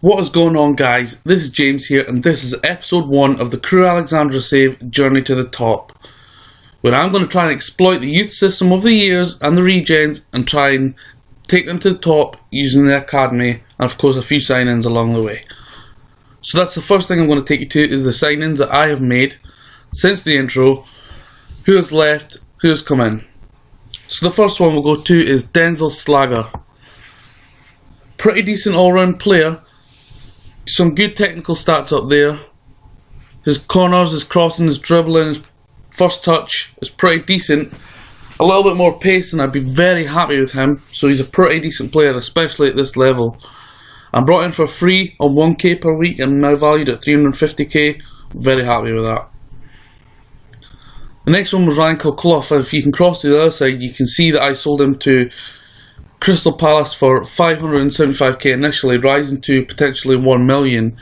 What is going on, guys? This is James here, and this is episode 1 of the Crewe Alexandra save Journey to the Top, where I'm going to try and exploit the youth system of the years and the regens and try and take them to the top using the academy and of course a few sign-ins along the way. So that's the first thing I'm going to take you to, is the sign-ins that I have made since the intro, who has left, who has come in. So the first one we'll go to is Denzel Slager. Pretty decent all-round player. Some good technical stats up there. His corners, his crossing, his dribbling, his first touch is pretty decent. A little bit more pace and I'd be very happy with him. So he's a pretty decent player, especially at this level. I'm brought in for free on 1k per week and now valued at 350k. Very happy with that. The next one was Ryan Clough. If you can cross to the other side, you can see that I sold him to Crystal Palace for 575k initially, rising to potentially 1 million.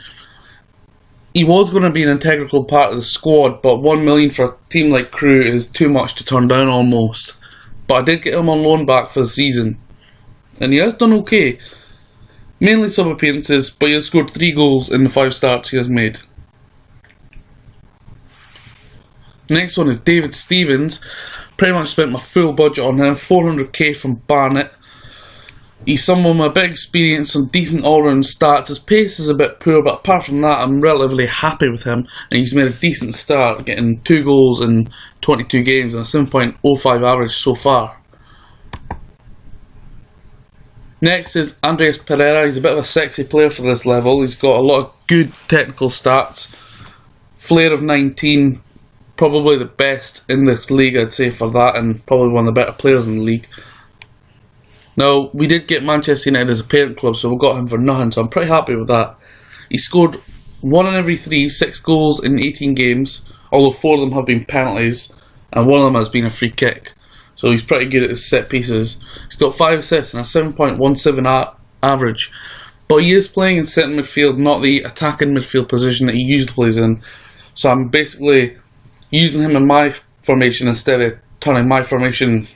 He was going to be an integral part of the squad, but 1 million for a team like Crewe is too much to turn down almost. But I did get him on loan back for the season, and he has done okay. Mainly sub appearances, but he has scored 3 goals in the 5 starts he has made. Next one is David Stevens. Pretty much spent my full budget on him, 400k from Barnet. He's someone with a bit of experience, some decent all-round stats. His pace is a bit poor, but apart from that, I'm relatively happy with him. And he's made a decent start, getting 2 goals in 22 games and a 7.05 average so far. Next is Andreas Pereira. He's a bit of a sexy player for this level. He's got a lot of good technical stats. Flair of 19, probably the best in this league, I'd say, for that, and probably one of the better players in the league. Now, we did get Manchester United as a parent club, so we got him for nothing, so I'm pretty happy with that. He scored 1 in every 3, 6 goals in 18 games, although 4 of them have been penalties, and 1 of them has been a free kick. So he's pretty good at his set pieces. He's got 5 assists and a 7.17 average, but he is playing in centre midfield, not the attacking midfield position that he usually plays in. So I'm basically using him in my formation instead of turning my formation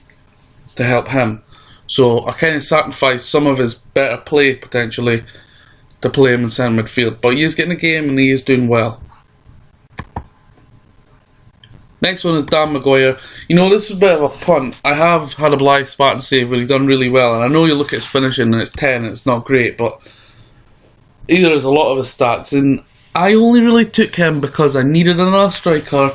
to help him. So I kind of sacrificed some of his better play potentially to play him in centre midfield. But he is getting a game and he is doing well. Next one is Dan Maguire. You know, this is a bit of a punt. I have had a Blythe Spartan save where he's done really well. And I know you look at his finishing and it's 10 and it's not great. But either is a lot of his stats. And I only really took him because I needed another striker.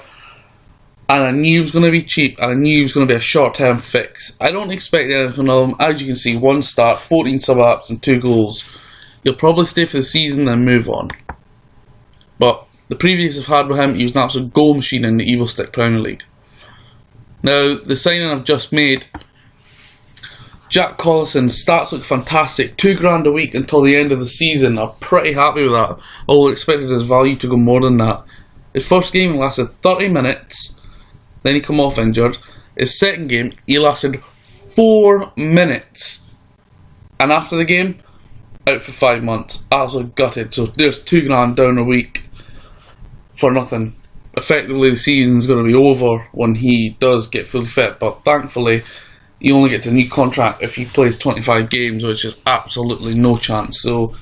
And I knew he was going to be cheap, and I knew he was going to be a short-term fix. I don't expect anything of him. As you can see, 1 start, 14 sub-apps and 2 goals. He'll probably stay for the season, then move on. But the previous I've had with him, he was an absolute goal machine in the Evil Stick Premier League. Now, the signing I've just made, Jack Collison, stats look fantastic. $2,000 a week until the end of the season. I'm pretty happy with that. Although I expected his value to go more than that. His first game lasted 30 minutes. Then he come off injured. His second game, he lasted 4 minutes. And after the game, out for 5 months. Absolutely gutted. So there's $2,000 down a week for nothing. Effectively, the season's going to be over when he does get fully fit. But thankfully, he only gets a new contract if he plays 25 games, which is absolutely no chance. So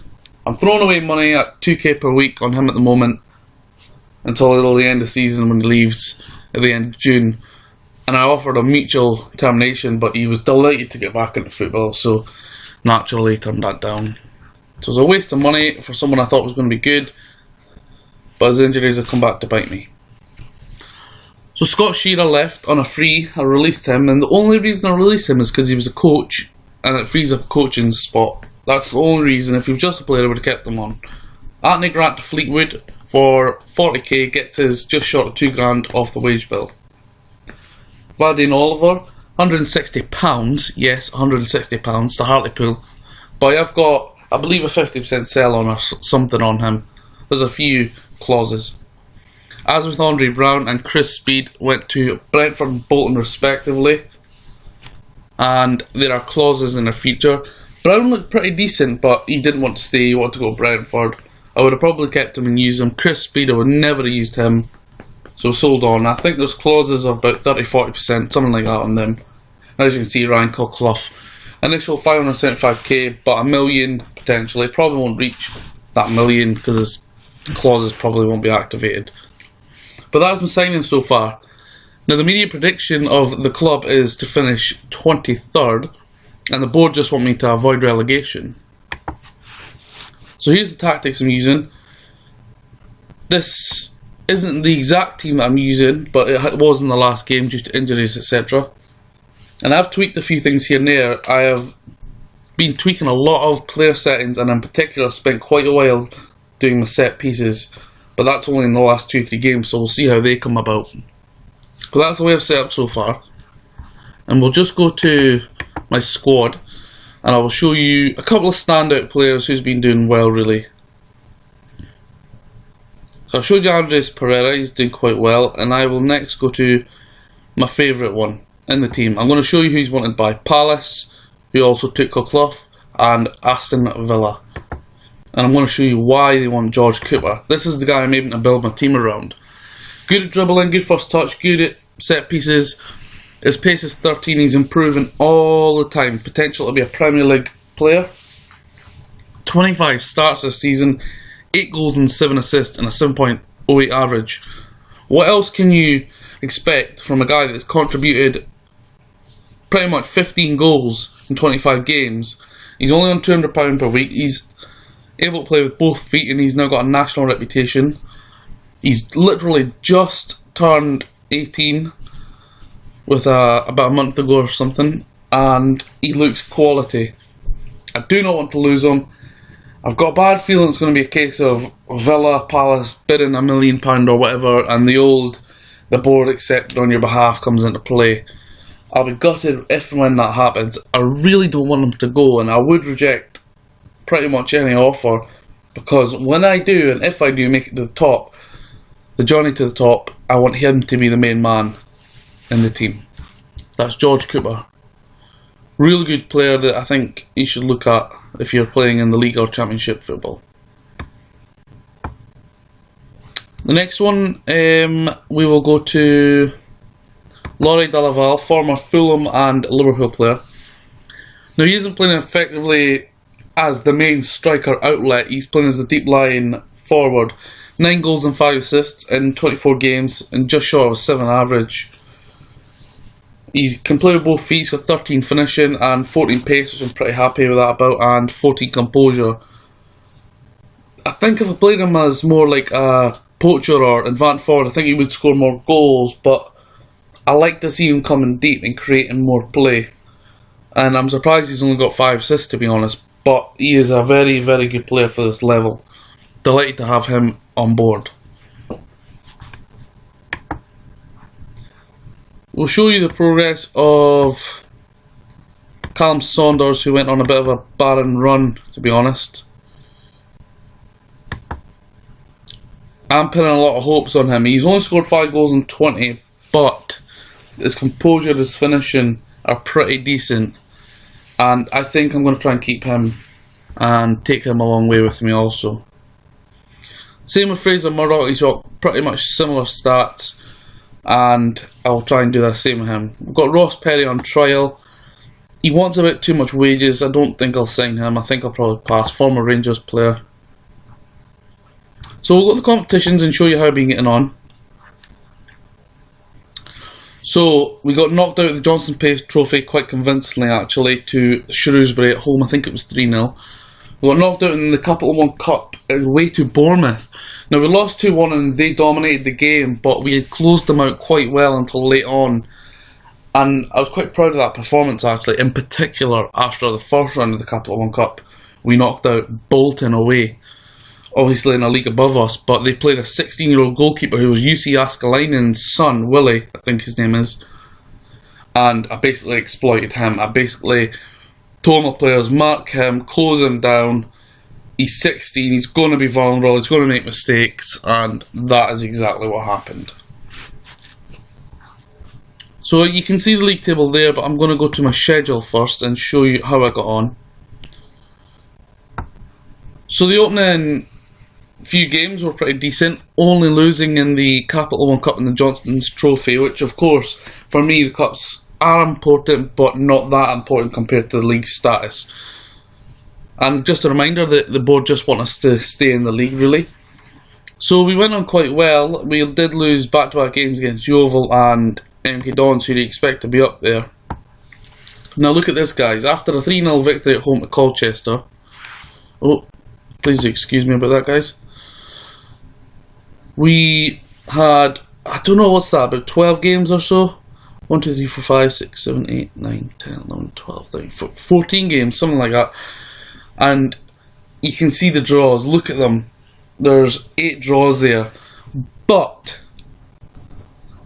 I'm throwing away money at 2k per week on him at the moment until the end of the season when he leaves at the end of June, and I offered a mutual termination, but he was delighted to get back into football, so naturally turned that down. So it was a waste of money for someone I thought was going to be good, but his injuries have come back to bite me. So Scott Shearer left on a free. I released him, and the only reason I released him is because he was a coach, and it frees up a coaching spot. That's the only reason. If he was just a player, I would have kept him on. Anthony Grant to Fleetwood for 40k, gets his just short of £2,000 off the wage bill. Vladimir Oliver, £160, yes, £160 to Hartlepool. But I've got, I believe, a 50% sell on or something on him. There's a few clauses. As with Andre Brown and Chris Speed, went to Brentford and Bolton respectively. And there are clauses in their future. Brown looked pretty decent, but he didn't want to stay, he wanted to go to Brentford. I would have probably kept him and used him. Chris Speed, I would never have used him. So sold on. I think there's clauses of about 30-40%, something like that on them. As you can see, Ryan Clough. Initial 575k, but $1 million potentially. Probably won't reach that million because his clauses probably won't be activated. But that's my signing so far. Now the media prediction of the club is to finish 23rd, and the board just want me to avoid relegation. So here's the tactics I'm using. This isn't the exact team that I'm using, but it was in the last game due to injuries, etc. And I've tweaked a few things here and there. I have been tweaking a lot of player settings, and in particular spent quite a while doing my set pieces, but that's only in the last 2-3 games, so we'll see how they come about. But that's the way I've set up so far. And we'll just go to my squad, and I will show you a couple of standout players who's been doing well, really. So I've showed you Andres Pereira, he's doing quite well, and I will next go to my favourite one in the team. I'm going to show you who he's wanted by Palace, who also took Clough, and Aston Villa. And I'm going to show you why they want George Cooper. This is the guy I'm able to build my team around. Good at dribbling, good first touch, good at set pieces. His pace is 13, he's improving all the time. Potential to be a Premier League player. 25 starts this season, 8 goals and 7 assists and a 7.08 average. What else can you expect from a guy that's contributed pretty much 15 goals in 25 games? He's only on £200 per week, he's able to play with both feet, and he's now got a national reputation. He's literally just turned 18 with about a month ago or something, and he looks quality. I do not want to lose him. I've got a bad feeling it's going to be a case of Villa, Palace bidding £1 million or whatever, and the board accepted on your behalf comes into play. I'll be gutted if and when that happens. I really don't want him to go, and I would reject pretty much any offer, because when I do, and if I do make it to the top, the journey to the top, I want him to be the main man in the team. That's George Cooper. Really good player that I think you should look at if you're playing in the league or championship football. The next one, we will go to Laurie Delaval, former Fulham and Liverpool player. Now he isn't playing effectively as the main striker outlet, he's playing as the deep line forward. 9 goals and 5 assists in 24 games and just short of a 7 average. He can play with both feet, he's got 13 finishing and 14 pace, which I'm pretty happy with that about, and 14 composure. I think if I played him as more like a poacher or advanced forward, I think he would score more goals, but I like to see him coming deep and creating more play. And I'm surprised he's only got 5 assists, to be honest, but he is a very, very good player for this level. Delighted to have him on board. We'll show you the progress of Callum Saunders, who went on a bit of a barren run, to be honest. I'm pinning a lot of hopes on him. He's only scored 5 goals in 20, but his composure, his finishing are pretty decent. And I think I'm going to try and keep him and take him a long way with me also. Same with Fraser Murdoch, he's got pretty much similar stats, and I'll try and do the same with him. We've got Ross Perry on trial. He wants a bit too much wages. I don't think I'll sign him. I think I'll probably pass. Former Rangers player. So we'll go to the competitions and show you how I've been getting on. So we got knocked out of the Johnson Pace Trophy quite convincingly, actually, to Shrewsbury at home. I think it was 3-0. We got knocked out in the Capital One Cup away to Bournemouth. Now we lost 2-1 and they dominated the game, but we had closed them out quite well until late on. And I was quite proud of that performance, actually. In particular, after the first round of the Capital One Cup, we knocked out Bolton away. Obviously in a league above us, but they played a 16-year-old goalkeeper who was UC Askelainen's son, Willie, I think his name is. And I basically exploited him. I basically told my players, mark him, close him down. He's 16, he's going to be vulnerable, he's going to make mistakes, and that is exactly what happened. So you can see the league table there, but I'm going to go to my schedule first and show you how I got on. So the opening few games were pretty decent, only losing in the Capital One Cup and the Johnston's Trophy, which of course, for me, the cups are important, but not that important compared to the league status. And just a reminder that the board just want us to stay in the league, really. So we went on quite well. We did lose back-to-back games against Yeovil and MK Dons, who do you expect to be up there. Now look at this, guys. After a 3-0 victory at home to Colchester. Oh, please do excuse me about that, guys. We had, I don't know what's that, about 12 games or so? 1, 2, 3, 4, 5, 6, 7, 8, 9, 10, 11, 12, 13, 14 games, something like that. And you can see the draws, look at them. There's 8 draws there. But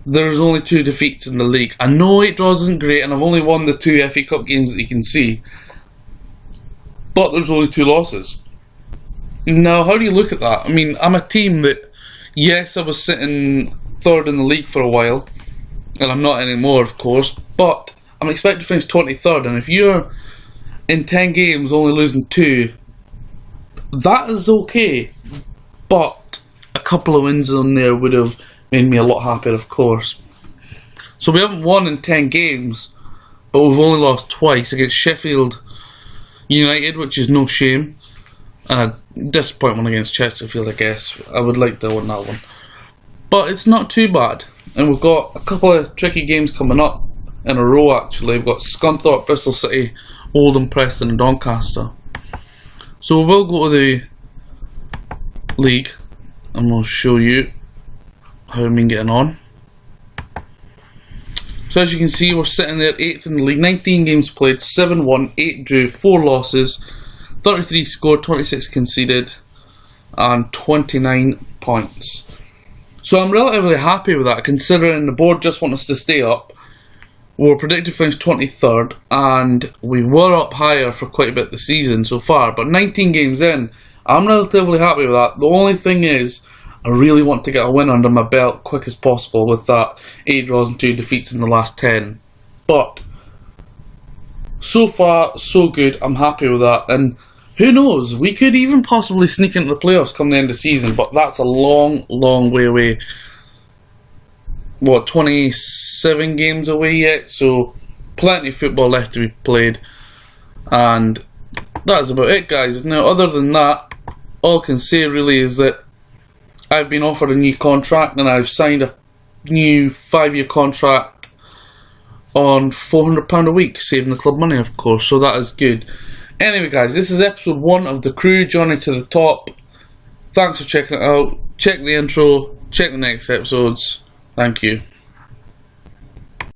there's only 2 defeats in the league. I know 8 draws isn't great, and I've only won the 2 FA Cup games that you can see. But there's only 2 losses. Now, how do you look at that? I mean, I'm a team that, yes, I was sitting 3rd in the league for a while, and I'm not anymore, of course, but I'm expected to finish 23rd, and if you're in 10 games only losing 2, that is okay, but a couple of wins on there would have made me a lot happier, of course. So we haven't won in 10 games, but we've only lost twice against Sheffield United, which is no shame, and a disappointment against Chesterfield, I guess. I would like to win that one, but it's not too bad. And we've got a couple of tricky games coming up in a row, actually. We've got Scunthorpe, Bristol City, Oldham, Preston and Doncaster. So we'll go to the league and we'll show you how we've been getting on. So as you can see, we're sitting there 8th in the league. 19 games played, 7 won, 8 drew, 4 losses, 33 scored, 26 conceded and 29 points. So I'm relatively happy with that, considering the board just want us to stay up. We were predicted to finish 23rd, and we were up higher for quite a bit this season so far. But 19 games in, I'm relatively happy with that. The only thing is, I really want to get a win under my belt quick as possible with that 8 draws and 2 defeats in the last 10. But so far, so good. I'm happy with that. And who knows, we could even possibly sneak into the playoffs come the end of the season, but that's a long, long way away. What, 27 games away yet? So, plenty of football left to be played. And that's about it, guys. Now, other than that, all I can say really is that I've been offered a new contract, and I've signed a new 5-year contract on £400 a week, saving the club money, of course, so that is good. Anyway, guys, this is episode 1 of The Crewe, Journey to the Top. Thanks for checking it out. Check the intro, check the next episodes. Thank you.